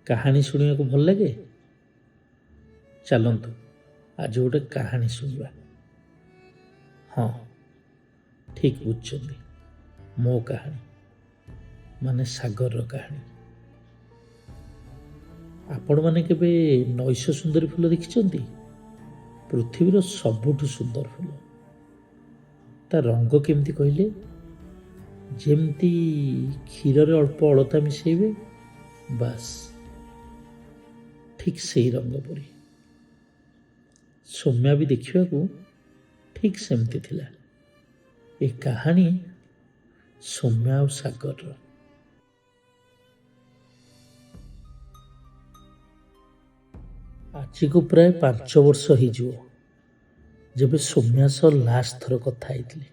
କାହାଣୀ ଶୁଣିବାକୁ ଭଲ ଲାଗେ? ଚାଲନ୍ତୁ ଆଜି ଗୋଟେ କାହାଣୀ ଶୁଣିବା। ହଁ, ଠିକ୍ ବୁଝୁଛନ୍ତି, ମୋ କାହାଣୀ ମାନେ ସାଗରର କାହାଣୀ। ଆପଣମାନେ କେବେ ନୈଶ ସୁନ୍ଦରୀ ଫୁଲ ଦେଖିଛନ୍ତି? ପୃଥିବୀର ସବୁଠୁ ସୁନ୍ଦର ଫୁଲ। ତା ରଙ୍ଗ କେମିତି କହିଲେ? ଯେମିତି କ୍ଷୀରରେ ଅଳ୍ପ ଅଳତା ମିଶାଇବେ, ବାସ୍ ଠିକ୍ ସେଇ ରଙ୍ଗ ପରି। ସୌମ୍ୟା ବି ଦେଖିବାକୁ ଠିକ୍ ସେମିତି ଥିଲା। ଏ କାହାଣୀ ସୌମ୍ୟା ଆଉ ସାଗରର। ଆଜିକୁ ପ୍ରାୟ 5 ବର୍ଷ ହେଇଯିବ ଯେବେ ସୌମ୍ୟା ସହ ଲାଷ୍ଟ ଥର କଥା ହେଇଥିଲି।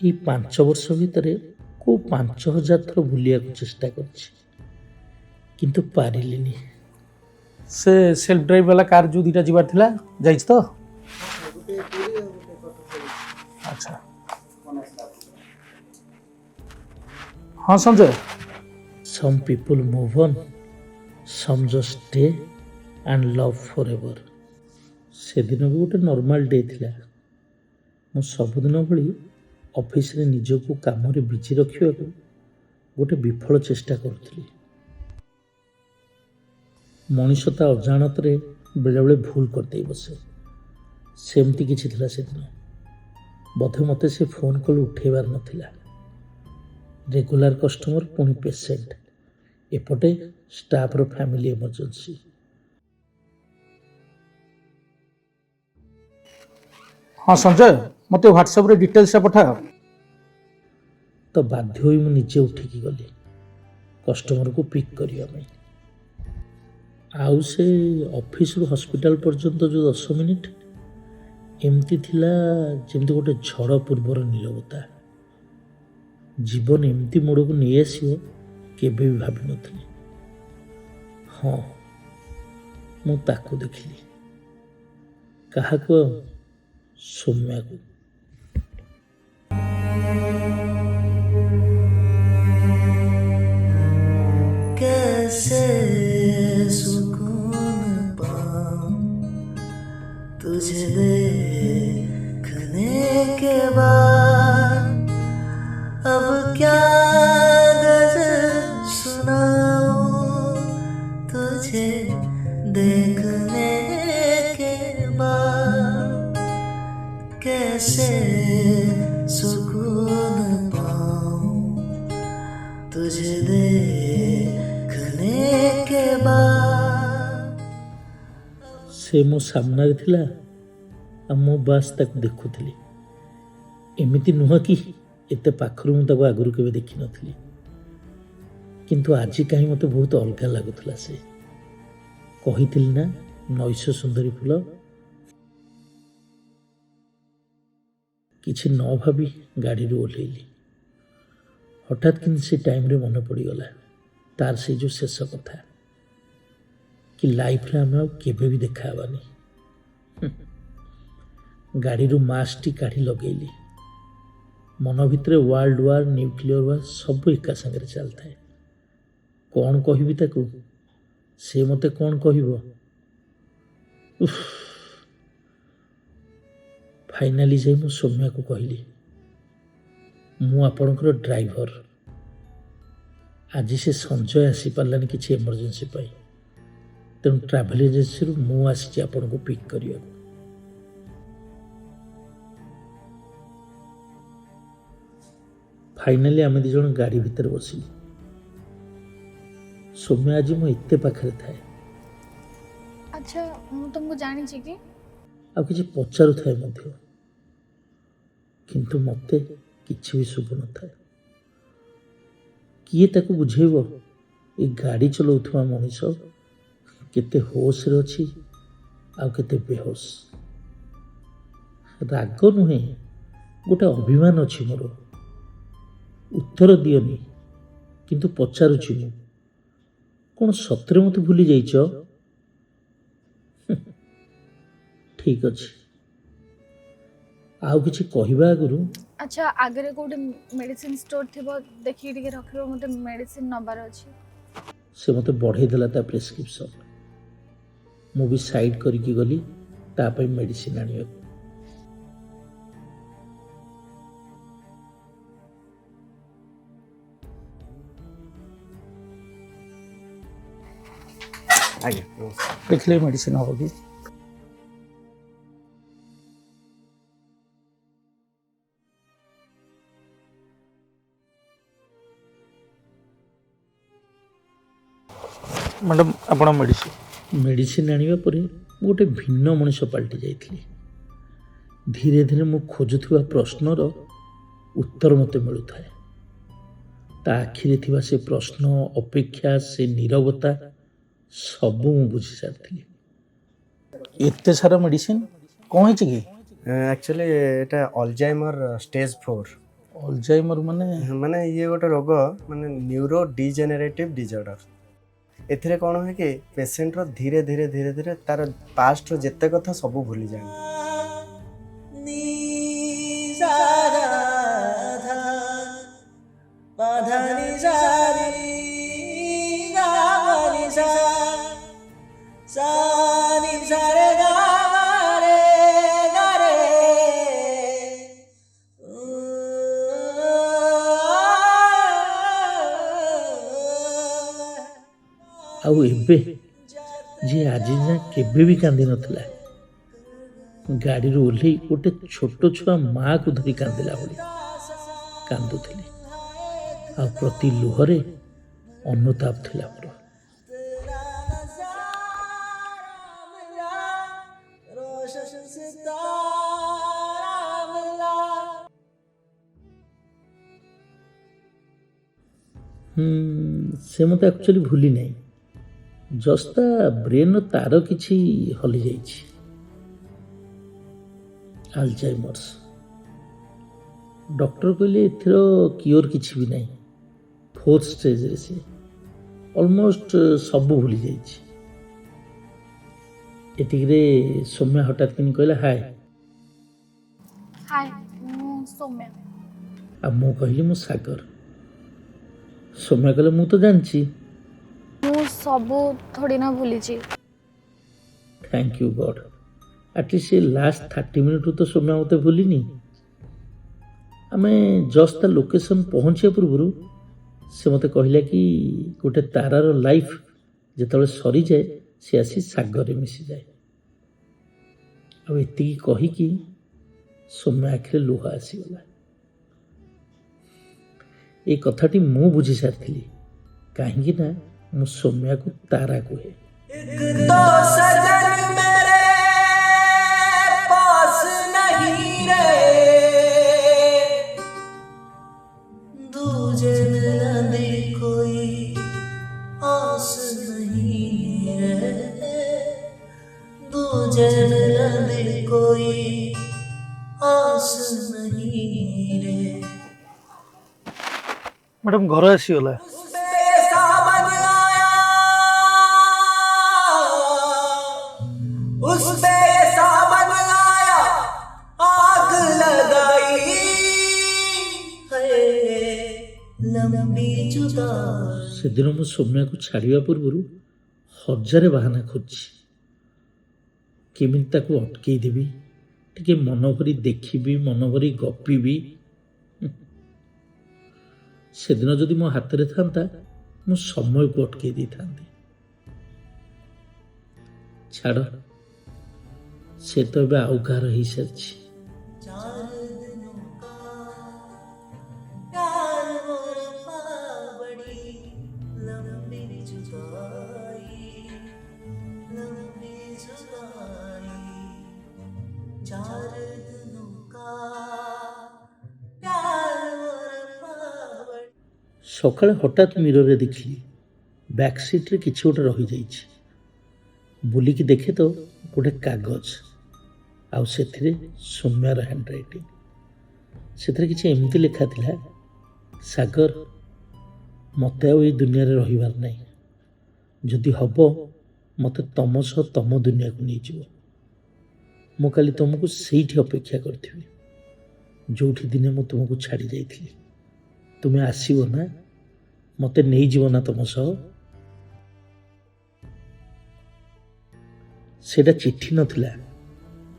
ଏଇ 5 ବର୍ଷ ଭିତରେ କୋଉ 5000 ଥର ଭୁଲିବାକୁ ଚେଷ୍ଟା କରିଛି, କିନ୍ତୁ ପାରିଲିନି। ସେ ସେଲ୍ଫ ଡ୍ରାଇଭ୍ ବାଲା କାର ଯେଉଁ ଦୁଇଟା ଯିବାର ଥିଲା ଯାଇଛି ତ? ଆଚ୍ଛା, ହଁ Sanjay. Some people move on, some just stay and love forever. ସେଦିନ ବି ଗୋଟେ ନର୍ମାଲ ଡେ ଥିଲା। ମୁଁ ସବୁଦିନ ଭଳି ଅଫିସରେ ନିଜକୁ କାମରେ ବିଜି ରଖିବାକୁ ଗୋଟେ ବିଫଳ ଚେଷ୍ଟା କରୁଥିଲି। ମଣିଷ ତା ଅଜାଣତରେ ବେଳେବେଳେ ଭୁଲ କରିଦେଇ ବସେ। ସେମିତି କିଛି ଥିଲା ସେଦିନ। ବୋଧେ ମୋତେ ସେ ଫୋନ୍ କଲ୍ ଉଠେଇବାର ନଥିଲା। ରେଗୁଲାର କଷ୍ଟମର ପୁଣି ପେସେଣ୍ଟ, ଏପଟେ ଷ୍ଟାଫର ଫ୍ୟାମିଲି ଏମର୍ଜେନ୍ସି। ହଁ ସଞ୍ଜୟ, ମୋତେ ହ୍ୱାଟ୍ସଆପ୍ରେ ଡିଟେଲ୍ସଟା ପଠାଅ। ତ ବାଧ୍ୟ ହୋଇ ମୁଁ ନିଜେ ଉଠିକି ଗଲି କଷ୍ଟମରକୁ ପିକ୍ କରିବା ପାଇଁ। ଆଉ ସେ ଅଫିସରୁ ହସ୍ପିଟାଲ ପର୍ଯ୍ୟନ୍ତ ଯେଉଁ 10 ମିନିଟ୍, ଏମିତି ଥିଲା ଯେମିତି ଗୋଟେ ଝଡ଼ ପୂର୍ବର ନୀରବତା। ଜୀବନ ଏମିତି ମୋଡ଼କୁ ନେଇ ଆସିବ କେବେ ବି ଭାବିନଥିଲି। ହଁ, ମୁଁ ତାକୁ ଦେଖିଲି। କାହାକୁ? ସୌମ୍ୟାକୁ। कैसे सुकून पाऊं तुझे देखने के बाद, अब क्या गज़ल सुनाऊं तुझे देखने के बाद, कैसे सुकून पाऊं तुझे देखने के बाद। ସେ ମୋ ସାମ୍ନାରେ ଥିଲା ଆଉ ମୁଁ ବାସ୍ ତାକୁ ଦେଖୁଥିଲି। ଏମିତି ନୁହଁ କି ଏତେ ପାଖରୁ ମୁଁ ତାକୁ ଆଗରୁ କେବେ ଦେଖିନଥିଲି, କିନ୍ତୁ ଆଜି କାହିଁ ମୋତେ ବହୁତ ଅଲଗା ଲାଗୁଥିଲା। ସେ କହିଥିଲି ନା, ନୈଶ ସୁନ୍ଦରୀ ଫୁଲ। କିଛି ନ ଭାବି ଗାଡ଼ିରୁ ଓହ୍ଲେଇଲି। ହଠାତ୍ କିନ୍ତୁ ସେ ଟାଇମ୍ରେ ମନେ ପଡ଼ିଗଲା ତାର ସେଇ ଯେଉଁ ଶେଷ କଥା, କି ଲାଇଫ୍ରେ ଆମେ ଆଉ କେବେ ବି ଦେଖା ହେବାନି। ଗାଡ଼ିରୁ ମାସ୍କଟି କାଢ଼ି ଲଗେଇଲି। ମନ ଭିତରେ ୱାର୍ଲଡ ୱାର୍, ନ୍ୟୁକ୍ଲିୟର ୱାର୍ ସବୁ ଏକା ସାଙ୍ଗରେ ଚାଲିଥାଏ। କ'ଣ କହିବି ତାକୁ? ସେ ମୋତେ କ'ଣ କହିବ? ଫାଇନାଲି ଯାଇ ମୁଁ ସୌମ୍ୟାକୁ କହିଲି, ମୁଁ ଆପଣଙ୍କର ଡ୍ରାଇଭର। ଆଜି ସେ ସଞ୍ଜୟ ଆସିପାରିଲାନି କିଛି ଏମର୍ଜେନ୍ସି ପାଇଁ, ତେଣୁ ଟ୍ରାଭେଲ ଏଜେନ୍ସିରୁ ମୁଁ ଆସିଛି ଆପଣଙ୍କୁ ପିକ୍ କରିବାକୁ। ଫାଇନାଲି ଆମେ 2 ଜଣ ଗାଡ଼ି ଭିତରେ ବସିଲୁ। ସୌମ୍ୟା ଆଜି ମୁଁ ଏତେ ପାଖରେ ଥାଏ, ଆଚ୍ଛା, ମୁଁ ତୁମକୁ ଜାଣିଛି କି? ଆଉ କିଛି ପଚାରୁଥାଏ ମଧ୍ୟ, କିନ୍ତୁ ମୋତେ କିଛି ବି ଶୁଭୁନଥାଏ। କିଏ ତାକୁ ବୁଝେଇବ ଏ ଗାଡ଼ି ଚଲାଉଥିବା ମଣିଷ କେତେ ହୋସରେ ଅଛି ଆଉ କେତେ ବେହୋସ। ରାଗ ନୁହେଁ, ଗୋଟେ ଅଭିମାନ ଅଛି ମୋର। ଉତ୍ତର ଦିଅନି, କିନ୍ତୁ ପଚାରୁଛି ମୁଁ, କ'ଣ ସତରେ ମୋତେ ଭୁଲି ଯାଇଛ? ଠିକ୍ ଅଛି, ଆଉ କିଛି କହିବା ଆଗରୁ ଆଚ୍ଛା, ଆଗରେ କୋଉଠି ମେଡିସିନ ଷ୍ଟୋର ଥିବ ଦେଖିକି ଟିକେ ରଖିବ, ମୋତେ ମେଡିସିନ ନେବାର ଅଛି। ସେ ମୋତେ ବଢ଼େଇ ଦେଲା ତା ପ୍ରେସ୍କ୍ରିପ୍ସନ୍। ମୁଁ ବି ସାଇଡ଼୍ କରିକି ଗଲି ତା ପାଇଁ ମେଡ଼ିସିନ ଆଣିବାକୁ। ଆଜ୍ଞା ନମସ୍କାର। ଦେଖିଲେ ମେଡ଼ିସିନ ହେବ କି? ମ୍ୟାଡ଼ାମ୍ ଆପଣ ମେଡ଼ିସିନ ଆଣିବା ପରେ ମୁଁ ଗୋଟେ ଭିନ୍ନ ମଣିଷ ପାଲଟି ଯାଇଥିଲି। ଧୀରେ ଧୀରେ ମୁଁ ଖୋଜୁଥିବା ପ୍ରଶ୍ନର ଉତ୍ତର ମୋତେ ମିଳୁଥାଏ। ତା ଆଖିରେ ଥିବା ସେ ପ୍ରଶ୍ନ, ଅପେକ୍ଷା, ସେ ନୀରବତା ସବୁ ମୁଁ ବୁଝି ସାରିଥିଲି। ଏତେ ସାରା ମେଡ଼ିସିନ କ'ଣ ହେଇଛି କି? ଆକ୍ଚୁଆଲି ଏଇଟା ଅଲଜାଇମର ଷ୍ଟେଜ୍ 4। ଅଲଜାଇମର ମାନେ ଇଏ ଗୋଟେ ରୋଗ, ମାନେ ନ୍ୟୁରୋ ଡିଜେନେରେଟିଭ ଡିଜର୍ଡର। ଏଥିରେ କ'ଣ ହୁଏ କି ପେସେଣ୍ଟର ଧୀରେ ଧୀରେ ଧୀରେ ଧୀରେ ତାର ପାଷ୍ଟର ଯେତେ କଥା ସବୁ ଭୁଲିଯାଆନ୍ତି। ଆଉ ଏବେ ଯିଏ ଆଜି ଯାଏଁ କେବେ ବି କାନ୍ଦି ନଥିଲା, ଗାଡ଼ିରୁ ଓହ୍ଲେଇ ଗୋଟେ ଛୋଟ ଛୁଆ ମାଆକୁ ଧରି କାନ୍ଦିଲା ଭଳି କାନ୍ଦୁଥିଲି। ଆଉ ପ୍ରତି ଲୁହରେ ଅନୁତାପ ଥିଲା ମୋର। ସେ ମୋତେ ଆକ୍ଚୁଆଲି ଭୁଲି ନାହିଁ, ଜଷ୍ଟ ତା ବ୍ରେନ୍ର ତାର କିଛି ହଲିଯାଇଛି। ଆଲଜାଇମର୍ସ। ଡକ୍ଟର କହିଲେ ଏଥିର କିଓର କିଛି ବି ନାହିଁ। 4th ଷ୍ଟେଜ୍ରେ ସେ ଅଲମୋଷ୍ଟ ସବୁ ଭୁଲି ଯାଇଛି। ଏତିକିରେ ସୌମ୍ୟା ହଠାତ୍ କିନି କହିଲା ହାଏ। ହାଏ, ମୁଁ ସୌମ୍ୟା। ଆଉ ମୁଁ କହିଲି ମୁଁ ସାଗର। ସୌମ୍ୟା କହିଲା ମୁଁ ତ ଜାଣିଛି। ମୁଁ ସବୁ ଥୋଡ଼ି ନା ଭୁଲିଛି। ଥ୍ୟାଙ୍କ ୟୁ ଗଡ୍, ଆଟଲିଷ୍ଟ ସେ ଲାଷ୍ଟ 30 ମିନିଟ୍ରୁ ତ ସୌମ୍ୟା ମୋତେ ଭୁଲିନି। ଆମେ ଜଷ୍ଟ ତା ଲୋକେସନ୍ ପହଞ୍ଚିବା ପୂର୍ବରୁ ସେ ମୋତେ କହିଲା କି ଗୋଟେ ତାରାର ଲାଇଫ୍ ଯେତେବେଳେ ସରିଯାଏ ସେ ଆସି ସାଗରରେ ମିଶିଯାଏ। ଆଉ ଏତିକି କହିକି ସୌମ୍ୟା ଆଖିରେ ଲୁହ ଆସିଗଲା। ଏ କଥାଟି ମୁଁ ବୁଝି ସାରିଥିଲି, କାହିଁକି ନା ମୁଁ ସୌମ୍ୟାକୁ ତାରା କୁହେ। तो सजन मेरे पास नहीं रे, दूजे मिलने कोई आस नहीं रे, दूजे मिलने कोई आस नहीं रे। ମ୍ୟାଡ଼ାମ୍ ଘର ଆସିଗଲା। ସେଦିନ ମୁଁ ସୌମ୍ୟାକୁ ଛାଡ଼ିବା ପୂର୍ବରୁ 1000 ବାହାନା ଖୋଜିଛି। କେମିତି ତାକୁ ଅଟକେଇ ଦେବି, ଟିକେ ମନ ଭରି ଦେଖିବି, ମନ ଭରି ଗପିବି। ସେଦିନ ଯଦି ମୋ ହାତରେ ଥାନ୍ତା ମୁଁ ସମୟକୁ ଅଟକେଇ ଦେଇଥାନ୍ତି। ଛାଡ଼, ସେ ତ ଏବେ ଆଉ କାହାର ହେଇସାରିଛି। ସକାଳେ ହଠାତ୍ ମିରରରେ ଦେଖିଲି ବ୍ୟାକ୍ ସିଟ୍ରେ କିଛି ଗୋଟେ ରହିଯାଇଛି। ବୁଲିକି ଦେଖେ ତ ଗୋଟେ କାଗଜ, ଆଉ ସେଥିରେ ସୌମ୍ୟାର ହ୍ୟାଣ୍ଡରାଇଟିଂ। ସେଥିରେ କିଛି ଏମିତି ଲେଖା ଥିଲା, ସାଗର, ମୋତେ ଆଉ ଏଇ ଦୁନିଆରେ ରହିବାର ନାହିଁ। ଯଦି ହବ ମୋତେ ତମ ସହ ତମ ଦୁନିଆକୁ ନେଇଯିବ। ମୁଁ କାଲି ତୁମକୁ ସେଇଠି ଅପେକ୍ଷା କରିଥିବି ଯେଉଁଠି ଦିନେ ମୁଁ ତୁମକୁ ଛାଡ଼ି ଯାଇଥିଲି। ତୁମେ ଆସିବ ନା? ମୋତେ ନେଇଯିବ ନା ତମ ସହ? ସେଇଟା ଚିଠି ନଥିଲା,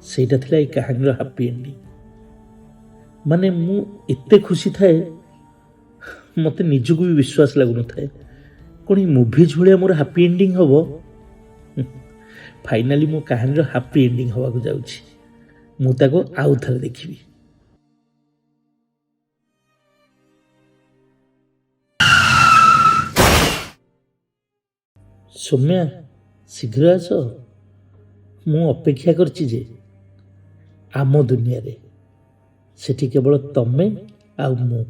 ସେଇଟା ଥିଲା ଏଇ କାହାଣୀର ହାପି ଏଣ୍ଡିଂ। ମାନେ ମୁଁ ଏତେ ଖୁସି ଥାଏ, ମୋତେ ନିଜକୁ ବି ବିଶ୍ୱାସ ଲାଗୁନଥାଏ କ'ଣ ଏଇ ମୁଭିଜ୍ ଭଳିଆ ମୋର ହାପି ଏଣ୍ଡିଂ ହବ। ଫାଇନାଲି ମୋ କାହାଣୀର ହାପି ଏଣ୍ଡିଂ ହେବାକୁ ଯାଉଛି। ମୁଁ ତାକୁ ଆଉ ଥରେ ଦେଖିବି। ସୌମ୍ୟା, ଶୀଘ୍ର ଆସ। ମୁଁ ଅପେକ୍ଷା କରିଛି ଯେ ଆମ ଦୁନିଆରେ ସେଠି କେବଳ ତମେ ଆଉ ମୁଁ।